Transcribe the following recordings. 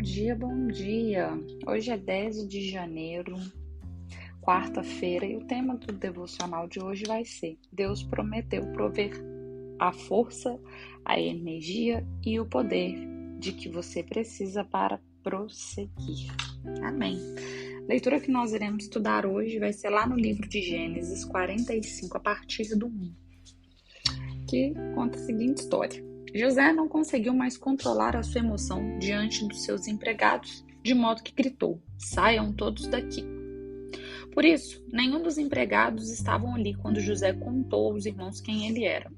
dia, bom dia! Hoje é 10 de janeiro, quarta-feira, e o tema do devocional de hoje vai ser: Deus prometeu prover a força, a energia e o poder de que você precisa para prosseguir. Amém. A leitura que nós iremos estudar hoje vai ser lá no livro de Gênesis 45, a partir do 1, que conta a seguinte história. José não conseguiu mais controlar a sua emoção diante dos seus empregados, de modo que gritou: "Saiam todos daqui!" Por isso, nenhum dos empregados estavam ali quando José contou aos irmãos quem ele era.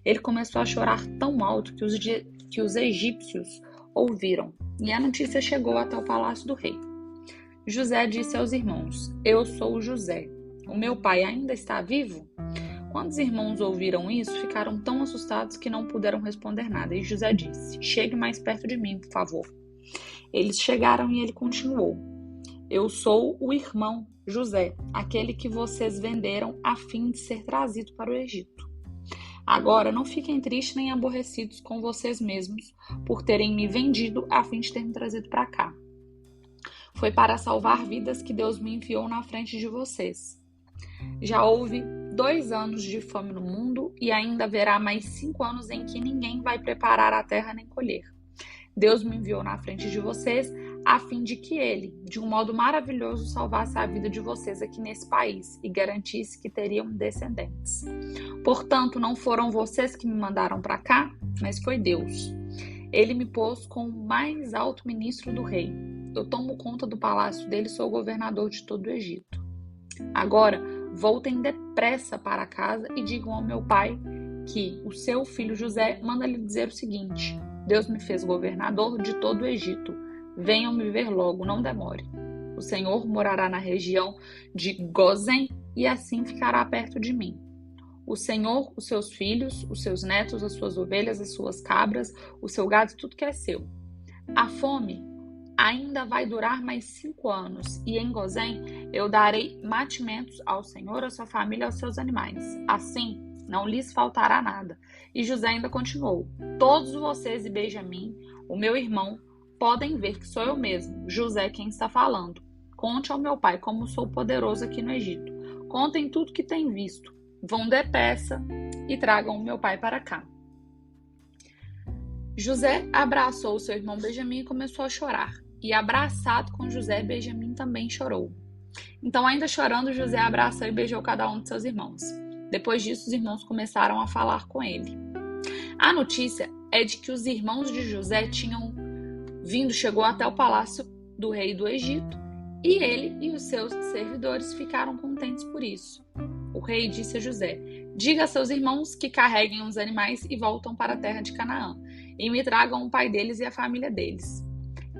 Ele começou a chorar tão alto que os egípcios ouviram, e a notícia chegou até o palácio do rei. José disse aos irmãos: "Eu sou José. O meu pai ainda está vivo?" Quando os irmãos ouviram isso, ficaram tão assustados que não puderam responder nada. E José disse: "Chegue mais perto de mim, por favor." Eles chegaram e ele continuou: "Eu sou o irmão José, aquele que vocês venderam a fim de ser trazido para o Egito. Agora não fiquem tristes nem aborrecidos com vocês mesmos por terem me vendido a fim de ter me trazido para cá. Foi para salvar vidas que Deus me enviou na frente de vocês. Já houve 2 anos de fome no mundo e ainda haverá mais 5 anos em que ninguém vai preparar a terra nem colher. Deus me enviou na frente de vocês a fim de que Ele, de um modo maravilhoso, salvasse a vida de vocês aqui nesse país e garantisse que teriam descendentes. Portanto, não foram vocês que me mandaram para cá, mas foi Deus. Ele me pôs como o mais alto ministro do rei. Eu tomo conta do palácio dele e sou governador de todo o Egito. Agora, voltem depressa para casa e digam ao meu pai que o seu filho José manda lhe dizer o seguinte: Deus me fez governador de todo o Egito. Venham me ver logo, não demore. O Senhor morará na região de Gósen e assim ficará perto de mim. O Senhor, os seus filhos, os seus netos, as suas ovelhas, as suas cabras, o seu gado, tudo que é seu. A fome ainda vai durar mais 5 anos, e em Gósen eu darei mantimentos ao Senhor, à sua família e aos seus animais. Assim, não lhes faltará nada." E José ainda continuou: "Todos vocês e Benjamim, o meu irmão, podem ver que sou eu mesmo, José, quem está falando. Conte ao meu pai como sou poderoso aqui no Egito. Contem tudo que têm visto. Vão depressa e tragam o meu pai para cá." José abraçou seu irmão Benjamim e começou a chorar. E abraçado com José, Benjamim também chorou. Então, ainda chorando, José abraçou e beijou cada um de seus irmãos. Depois disso, os irmãos começaram a falar com ele. A notícia é de que os irmãos de José tinham vindo, chegou até o palácio do rei do Egito, e ele e os seus servidores ficaram contentes por isso. O rei disse a José: "Diga a seus irmãos que carreguem os animais e voltam para a terra de Canaã, e me tragam o pai deles e a família deles.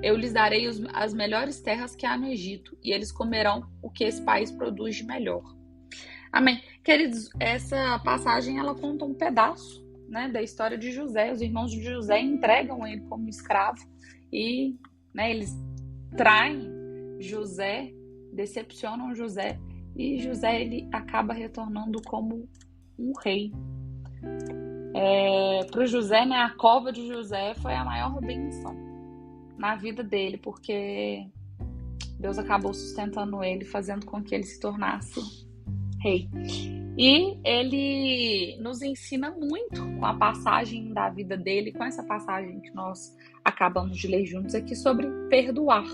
Eu lhes darei as melhores terras que há no Egito, e eles comerão o que esse país produz de melhor." Amém. Queridos, essa passagem ela conta um pedaço, da história de José. Os irmãos de José entregam ele como escravo e eles traem José, decepcionam José, e José ele acaba retornando como um rei. Para o José, a cova de José foi a maior bênção na vida dele, porque Deus acabou sustentando ele, fazendo com que ele se tornasse rei. E ele nos ensina muito com a passagem da vida dele, com essa passagem que nós acabamos de ler juntos aqui sobre perdoar.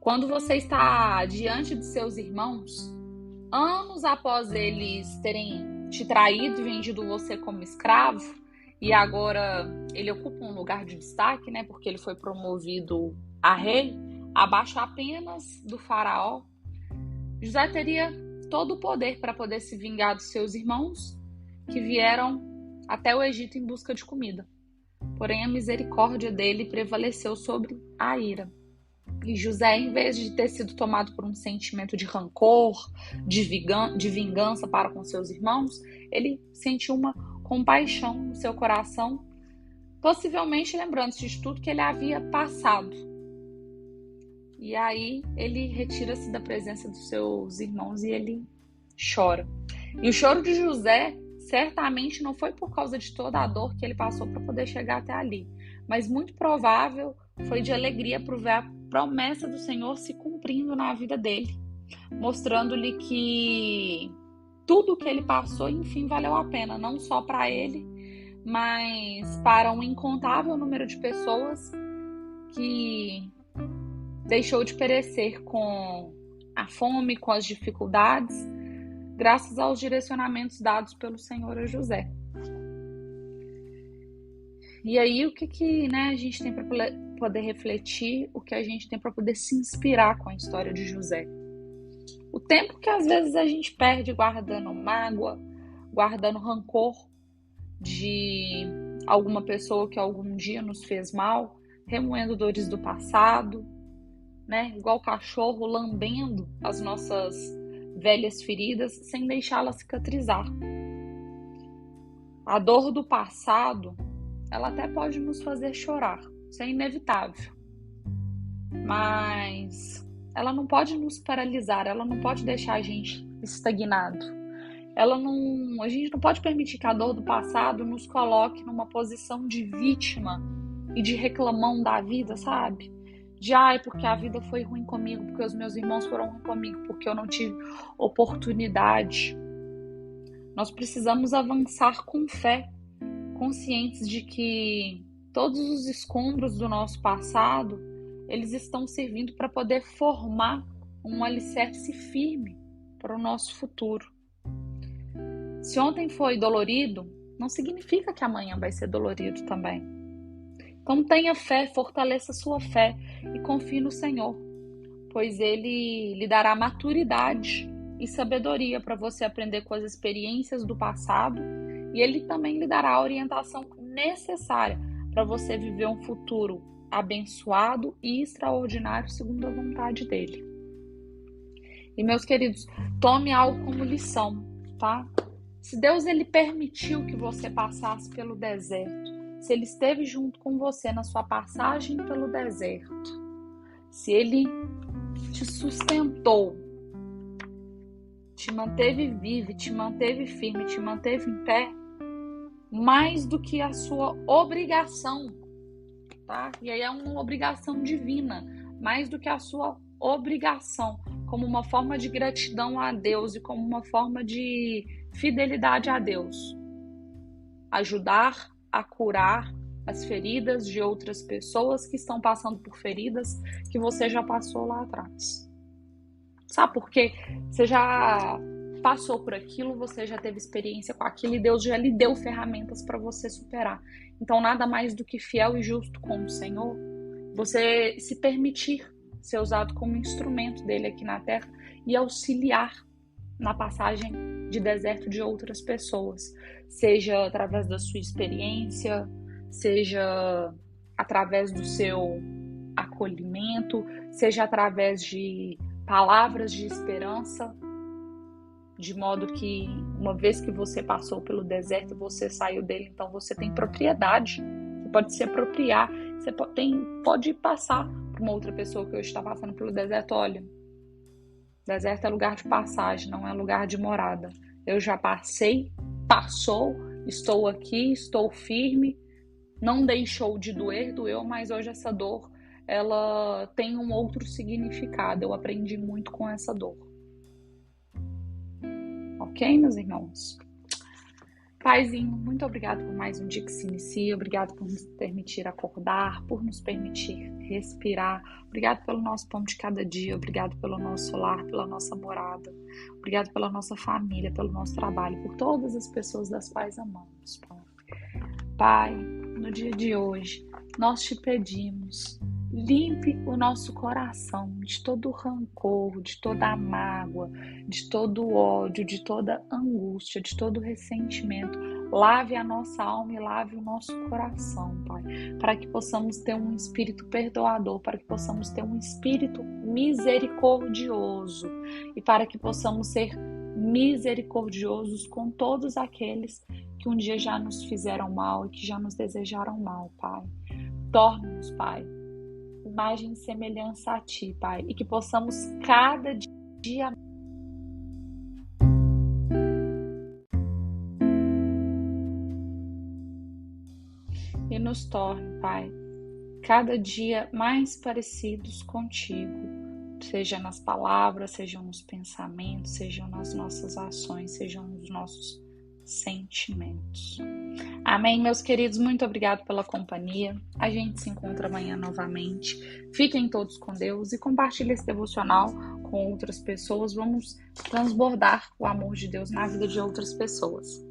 Quando você está diante de seus irmãos, anos após eles terem te traído e vendido você como escravo, e agora ele ocupa um lugar de destaque, porque ele foi promovido a rei, abaixo apenas do faraó, José teria todo o poder para poder se vingar dos seus irmãos que vieram até o Egito em busca de comida. Porém, a misericórdia dele prevaleceu sobre a ira. E José, em vez de ter sido tomado por um sentimento de rancor, de vingança para com seus irmãos, ele sentiu uma compaixão no seu coração, possivelmente lembrando-se de tudo que ele havia passado. E aí ele retira-se da presença dos seus irmãos e ele chora. E o choro de José certamente não foi por causa de toda a dor que ele passou para poder chegar até ali, mas muito provável foi de alegria por ver a promessa do Senhor se cumprindo na vida dele, mostrando-lhe que tudo que ele passou, enfim, valeu a pena, não só para ele, mas para um incontável número de pessoas que deixou de perecer com a fome, com as dificuldades, graças aos direcionamentos dados pelo Senhor a José. E aí, o que a gente tem para poder refletir, o que a gente tem para poder se inspirar com a história de José? O tempo que às vezes a gente perde guardando mágoa, guardando rancor de alguma pessoa que algum dia nos fez mal, remoendo dores do passado, né? Igual cachorro lambendo as nossas velhas feridas sem deixá-las cicatrizar. A dor do passado, ela até pode nos fazer chorar, isso é inevitável. Mas ela não pode nos paralisar, ela não pode deixar a gente estagnado. A gente não pode permitir que a dor do passado nos coloque numa posição de vítima e de reclamão da vida, sabe? De porque a vida foi ruim comigo, porque os meus irmãos foram ruins comigo, porque eu não tive oportunidade. Nós precisamos avançar com fé, conscientes de que todos os escombros do nosso passado, eles estão servindo para poder formar um alicerce firme para o nosso futuro. Se ontem foi dolorido, não significa que amanhã vai ser dolorido também. Então tenha fé, fortaleça sua fé e confie no Senhor, pois Ele lhe dará maturidade e sabedoria para você aprender com as experiências do passado, e Ele também lhe dará a orientação necessária para você viver um futuro abençoado e extraordinário segundo a vontade dEle. E meus queridos, tome algo como lição, tá? Se Deus ele permitiu que você passasse pelo deserto, se Ele esteve junto com você na sua passagem pelo deserto, se Ele te sustentou, te manteve vivo, te manteve firme, te manteve em pé, mais do que a sua obrigação, tá? E aí é uma obrigação divina, mais do que a sua obrigação, como uma forma de gratidão a Deus e como uma forma de fidelidade a Deus. Ajudar a curar as feridas de outras pessoas que estão passando por feridas que você já passou lá atrás. Sabe por quê? Você já passou por aquilo, você já teve experiência com aquilo e Deus já lhe deu ferramentas para você superar. Então, nada mais do que fiel e justo com o Senhor, você se permitir ser usado como instrumento dele aqui na terra e auxiliar na passagem de deserto de outras pessoas, seja através da sua experiência, seja através do seu acolhimento, seja através de palavras de esperança, de modo que uma vez que você passou pelo deserto, você saiu dele, então você tem propriedade, você pode se apropriar, você pode passar para uma outra pessoa que hoje está passando pelo deserto. Olha, deserto é lugar de passagem, não é lugar de morada. Eu já passei, passou, estou aqui, estou firme, não deixou de doer, doeu, mas hoje essa dor, ela tem um outro significado. Eu aprendi muito com essa dor. Ok, meus irmãos? Paizinho, muito obrigado por mais um dia que se inicia, obrigado por nos permitir acordar, por nos permitir respirar, obrigado pelo nosso pão de cada dia, obrigado pelo nosso lar, pela nossa morada, obrigado pela nossa família, pelo nosso trabalho, por todas as pessoas das quais amamos, Pai. Pai, no dia de hoje, nós te pedimos, limpe o nosso coração de todo o rancor, de toda a mágoa, de todo o ódio, de toda a angústia, de todo o ressentimento. Lave a nossa alma e lave o nosso coração, Pai, para que possamos ter um espírito perdoador, para que possamos ter um espírito misericordioso e para que possamos ser misericordiosos com todos aqueles que um dia já nos fizeram mal e que já nos desejaram mal, Pai. Torne-nos, Pai, imagem e semelhança a Ti, Pai, e que possamos cada dia e nos torne, Pai, cada dia mais parecidos contigo, seja nas palavras, sejam nos pensamentos, sejam nas nossas ações, sejam nos nossos sentimentos. Amém, meus queridos, muito obrigado pela companhia. A gente se encontra amanhã novamente. Fiquem todos com Deus e compartilhe esse devocional com outras pessoas. Vamos transbordar o amor de Deus na vida de outras pessoas.